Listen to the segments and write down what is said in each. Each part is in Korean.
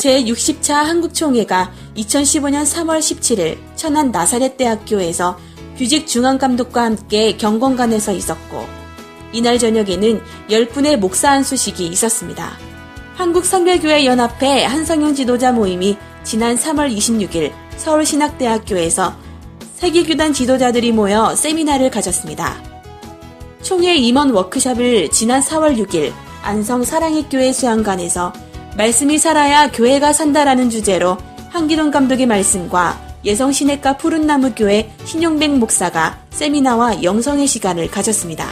제60차 한국총회가 2015년 3월 17일 천안 나사렛대학교에서 규직 중앙감독과 함께 경공관에서 있었고, 이날 저녁에는 10분의 목사 안수식이 있었습니다. 한국선교교회연합회 한성용 지도자 모임이 지난 3월 26일 서울신학대학교에서 세계교단 지도자들이 모여 세미나를 가졌습니다. 총회 임원 워크숍을 지난 4월 6일 안성 사랑의 교회 수양관에서 말씀이 살아야 교회가 산다라는 주제로 한기동 감독의 말씀과 예성시내가 푸른나무교회 신용백 목사가 세미나와 영성의 시간을 가졌습니다.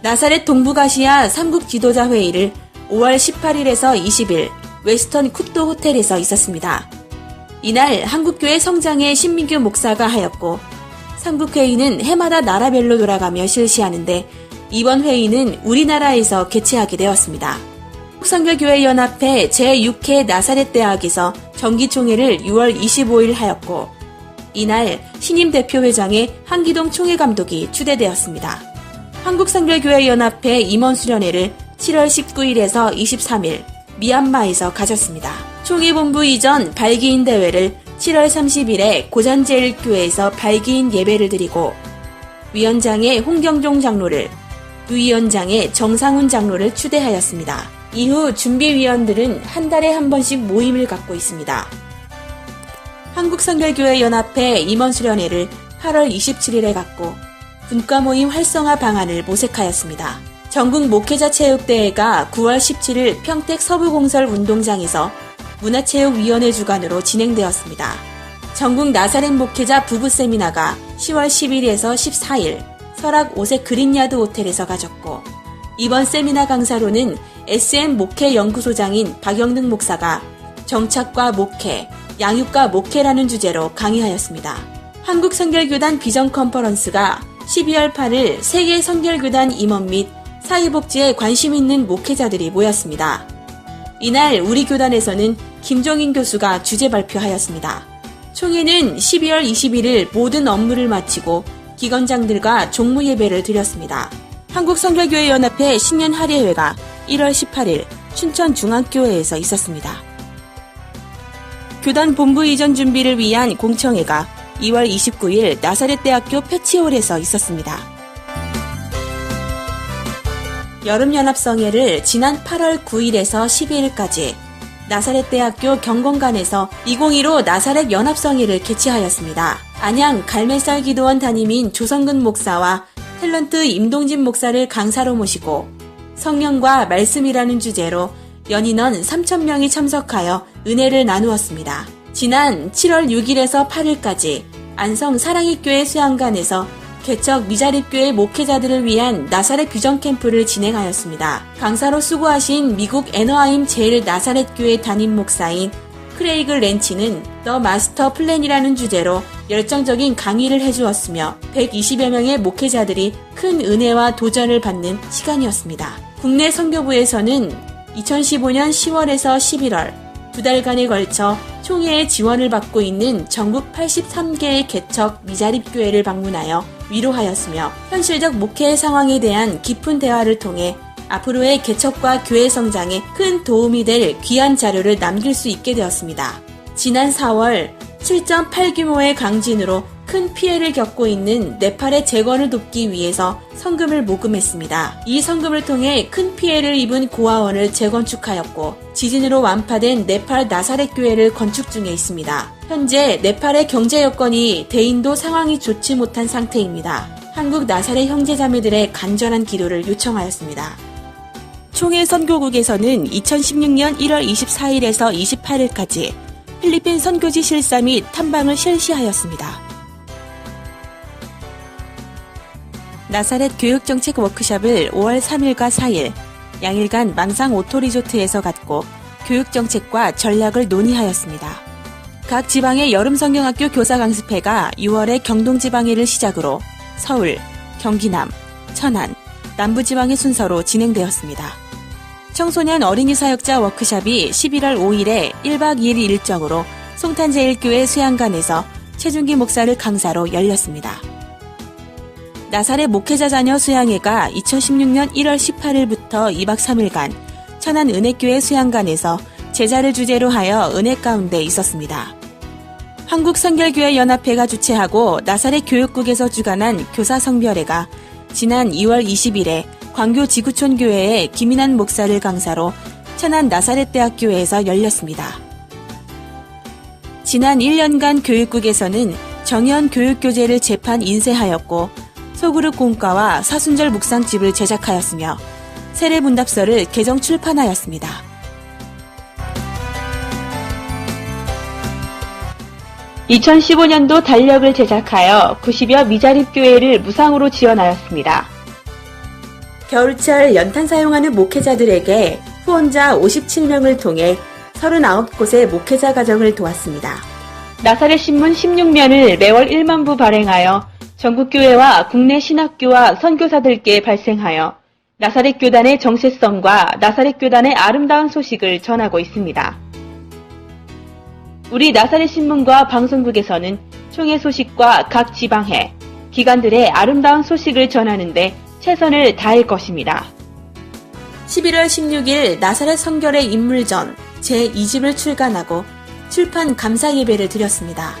나사렛 동북아시아 3국 지도자 회의를 5월 18일에서 20일 웨스턴 쿱도 호텔에서 있었습니다. 이날 한국교회 성장의 신민규 목사가 하였고, 3국 회의는 해마다 나라별로 돌아가며 실시하는데 이번 회의는 우리나라에서 개최하게 되었습니다. 한국선교교회연합회 제6회 나사렛대학에서 정기총회를 6월 25일 하였고, 이날 신임 대표회장의 한기동 총회감독이 추대되었습니다. 한국선교교회연합회 임원수련회를 7월 19일에서 23일 미얀마에서 가졌습니다. 총회본부 이전 발기인 대회를 7월 30일에 고전제일교회에서 발기인 예배를 드리고, 위원장의 홍경종 장로를, 부위원장의 정상훈 장로를 추대하였습니다. 이후 준비위원들은 한 달에 한 번씩 모임을 갖고 있습니다. 한국선교교회연합회 임원수련회를 8월 27일에 갖고 분과모임 활성화 방안을 모색하였습니다. 전국 목회자 체육대회가 9월 17일 평택 서부공설운동장에서 문화체육위원회 주관으로 진행되었습니다. 전국 나사렛 목회자 부부 세미나가 10월 10일에서 14일 설악 오색 그린야드 호텔에서 가졌고, 이번 세미나 강사로는 SM 목회연구소장인 박영능 목사가 정착과 목회, 양육과 목회라는 주제로 강의하였습니다. 한국선결교단 비전 컨퍼런스가 12월 8일 세계 선결교단 임원 및 사회복지에 관심 있는 목회자들이 모였습니다. 이날 우리 교단에서는 김종인 교수가 주제 발표하였습니다. 총회는 12월 21일 모든 업무를 마치고 기관장들과 종무 예배를 드렸습니다. 한국선결교회연합회 신년 할예회가 1월 18일 춘천중앙교회에서 있었습니다. 교단 본부 이전 준비를 위한 공청회가 2월 29일 나사렛대학교 패치홀에서 있었습니다. 여름연합성회를 지난 8월 9일에서 12일까지 나사렛대학교 경공관에서 2015 나사렛 연합성회를 개최하였습니다. 안양 갈매살 기도원 담임인 조성근 목사와 탤런트 임동진 목사를 강사로 모시고 성령과 말씀이라는 주제로 연인원 3,000명이 참석하여 은혜를 나누었습니다. 지난 7월 6일에서 8일까지 안성 사랑의 교회 수양관에서 개척 미자립교회 목회자들을 위한 나사렛 비전 캠프를 진행하였습니다. 강사로 수고하신 미국 애너하임 제일 나사렛 교회 담임 목사인 크레이그 렌치는 더 마스터 플랜이라는 주제로 열정적인 강의를 해주었으며 120여 명의 목회자들이 큰 은혜와 도전을 받는 시간이었습니다. 국내 선교부에서는 2015년 10월에서 11월 2달간에 걸쳐 총회의 지원을 받고 있는 전국 83개의 개척 미자립교회를 방문하여 위로하였으며 현실적 목회 상황에 대한 깊은 대화를 통해 앞으로의 개척과 교회 성장에 큰 도움이 될 귀한 자료를 남길 수 있게 되었습니다. 지난 4월 7.8 규모의 강진으로 큰 피해를 겪고 있는 네팔의 재건을 돕기 위해서 성금을 모금했습니다. 이 성금을 통해 큰 피해를 입은 고아원을 재건축하였고, 지진으로 완파된 네팔 나사렛 교회를 건축 중에 있습니다. 현재 네팔의 경제 여건이 대인도 상황이 좋지 못한 상태입니다. 한국 나사렛 형제자매들의 간절한 기도를 요청하였습니다. 총회 선교국에서는 2016년 1월 24일에서 28일까지 필리핀 선교지 실사 및 탐방을 실시하였습니다. 나사렛 교육정책 워크숍을 5월 3일과 4일 양일간 망상 오토리조트에서 갖고 교육정책과 전략을 논의하였습니다. 각 지방의 여름성경학교 교사 강습회가 6월에 경동지방회를 시작으로 서울, 경기남, 천안, 남부지방의 순서로 진행되었습니다. 청소년 어린이 사역자 워크숍이 11월 5일에 1박 2일 일정으로 송탄제일교회 수양관에서 최준기 목사를 강사로 열렸습니다. 나사렛 목회자 자녀 수양회가 2016년 1월 18일부터 2박 3일간 천안 은혜교회 수양관에서 제자를 주제로 하여 은혜 가운데 있었습니다. 한국성결교회연합회가 주최하고 나사렛 교육국에서 주관한 교사성별회가 지난 2월 20일에 광교 지구촌 교회의 김인환 목사를 강사로 천안 나사렛대학교에서 열렸습니다. 지난 1년간 교육국에서는 정연 교육교재를 재판 인쇄하였고 소그룹 공과와 사순절 묵상집을 제작하였으며 세례문답서를 개정 출판하였습니다. 2015년도 달력을 제작하여 90여 미자립교회를 무상으로 지원하였습니다. 겨울철 연탄 사용하는 목회자들에게 후원자 57명을 통해 39곳의 목회자 가정을 도왔습니다. 나사렛신문 16면을 매월 1만 부 발행하여 전국교회와 국내 신학교와 선교사들께 발생하여 나사렛 교단의 정체성과 나사렛 교단의 아름다운 소식을 전하고 있습니다. 우리 나사렛신문과 방송국에서는 총회 소식과 각 지방회, 기관들의 아름다운 소식을 전하는데 최선을 다할 것입니다. 11월 16일 나사렛 성결의 인물전 제2집을 출간하고 출판 감사 예배를 드렸습니다.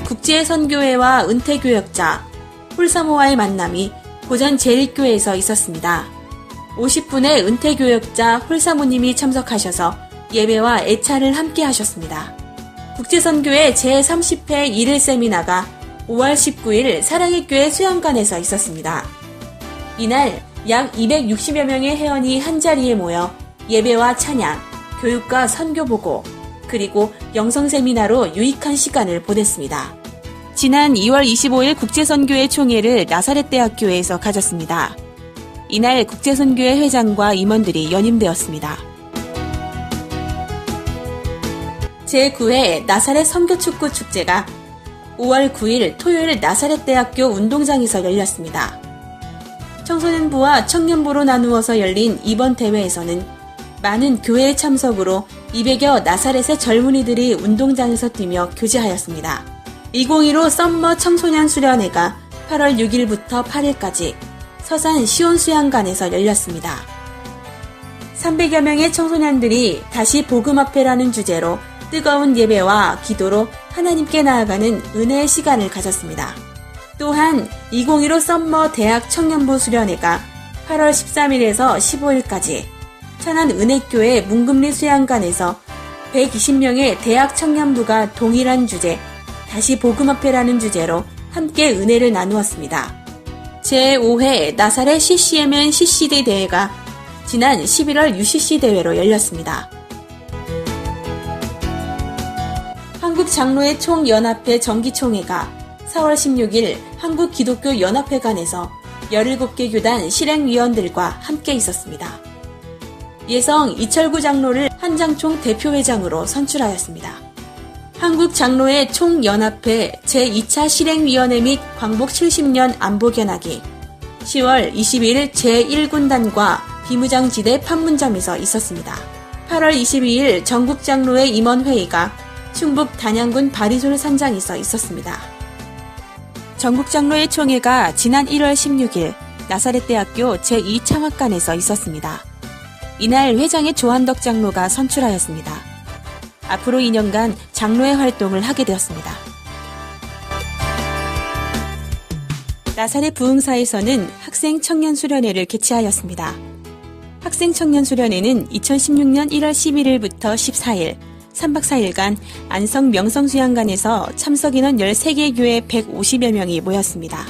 국제선교회와 은퇴교역자, 홀사모와의 만남이 고전 제1교회에서 있었습니다. 50분의 은퇴교역자 홀사모님이 참석하셔서 예배와 애차를 함께 하셨습니다. 국제선교회 제30회 1일 세미나가 5월 19일 사랑의 교회 수양관에서 있었습니다. 이날 약 260여 명의 회원이 한자리에 모여 예배와 찬양, 교육과 선교보고, 그리고 영성세미나로 유익한 시간을 보냈습니다. 지난 2월 25일 국제선교회 총회를 나사렛대학교에서 가졌습니다. 이날 국제선교회 회장과 임원들이 연임되었습니다. 제9회 나사렛 선교축구 축제가 5월 9일 토요일 나사렛대학교 운동장에서 열렸습니다. 청소년부와 청년부로 나누어서 열린 이번 대회에서는 많은 교회의 참석으로 200여 나사렛의 젊은이들이 운동장에서 뛰며 교제하였습니다. 2015 썸머 청소년 수련회가 8월 6일부터 8일까지 서산 시온수양관에서 열렸습니다. 300여 명의 청소년들이 다시 복음 앞에라는 주제로 뜨거운 예배와 기도로 하나님께 나아가는 은혜의 시간을 가졌습니다. 또한 2015 썸머 대학 청년부 수련회가 8월 13일에서 15일까지 천안 은혜교회 문금리 수양관에서 120명의 대학 청년부가 동일한 주제, 다시 복음 앞에라는 주제로 함께 은혜를 나누었습니다. 제5회 나사렛 CCMN CCD 대회가 지난 11월 UCC 대회로 열렸습니다. 한국장로회 총연합회 정기총회가 4월 16일 한국기독교연합회관에서 17개 교단 실행위원들과 함께 있었습니다. 예성 이철구 장로를 한장총 대표회장으로 선출하였습니다. 한국장로회 총연합회 제2차 실행위원회 및 광복 70년 안보견학이 10월 21일 제1군단과 비무장지대 판문점에서 있었습니다. 8월 22일 전국장로회 임원회의가 충북 단양군 바리솔 산장에서 있었습니다. 전국장로회 총회가 지난 1월 16일 나사렛대학교 제2창학관에서 있었습니다. 이날 회장의 조한덕 장로가 선출하였습니다. 앞으로 2년간 장로회 활동을 하게 되었습니다. 나사렛 부흥사에서는 학생청년수련회를 개최하였습니다. 학생청년수련회는 2016년 1월 11일부터 14일 3박 4일간 안성 명성수양관에서 참석인원 13개 교회 150여 명이 모였습니다.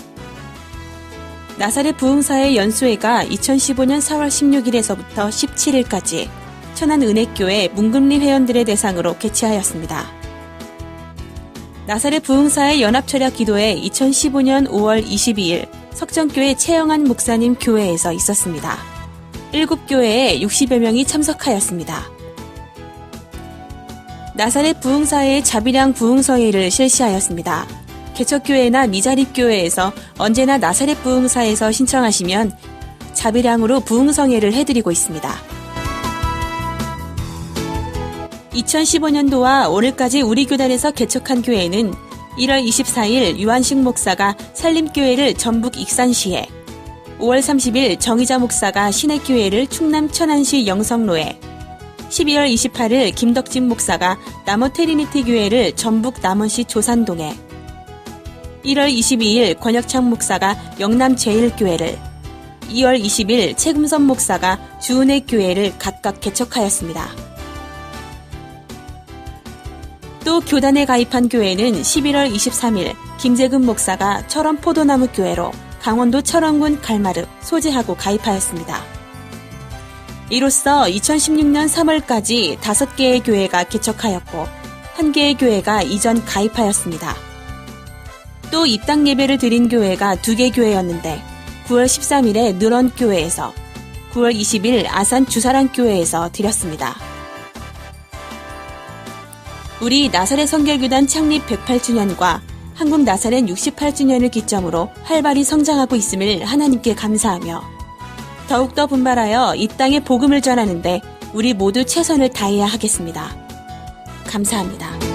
나사렛 부흥사의 연수회가 2015년 4월 16일에서부터 17일까지 천안 은혜교회 문금리 회원들의 대상으로 개최하였습니다. 나사렛 부흥사의 연합철야 기도회 2015년 5월 22일 석정교회 최영한 목사님 교회에서 있었습니다. 7교회에 60여 명이 참석하였습니다. 나사렛 부흥사의 자비량 부흥성회를 실시하였습니다. 개척교회나 미자립교회에서 언제나 나사렛 부흥사에서 신청하시면 자비량으로 부흥성회를 해드리고 있습니다. 2015년도와 오늘까지 우리 교단에서 개척한 교회는 1월 24일 유한식 목사가 산림교회를 전북 익산시에, 5월 30일 정의자 목사가 신핵교회를 충남 천안시 영성로에, 12월 28일 김덕진 목사가 남원 트리니티 교회를 전북 남원시 조산동에, 1월 22일 권혁창 목사가 영남 제1교회를, 2월 20일 최금선 목사가 주은혜 교회를 각각 개척하였습니다. 또 교단에 가입한 교회는 11월 23일 김재근 목사가 철원 포도나무 교회로 강원도 철원군 갈마릅 소재하고 가입하였습니다. 이로써 2016년 3월까지 5개의 교회가 개척하였고 1개의 교회가 이전 가입하였습니다. 또 입당 예배를 드린 교회가 2개 교회였는데 9월 13일에 느런교회에서, 9월 20일 아산 주사랑교회에서 드렸습니다. 우리 나사렛 선결교단 창립 108주년과 한국 나사렛 68주년을 기점으로 활발히 성장하고 있음을 하나님께 감사하며 더욱더 분발하여 이 땅에 복음을 전하는데 우리 모두 최선을 다해야 하겠습니다. 감사합니다.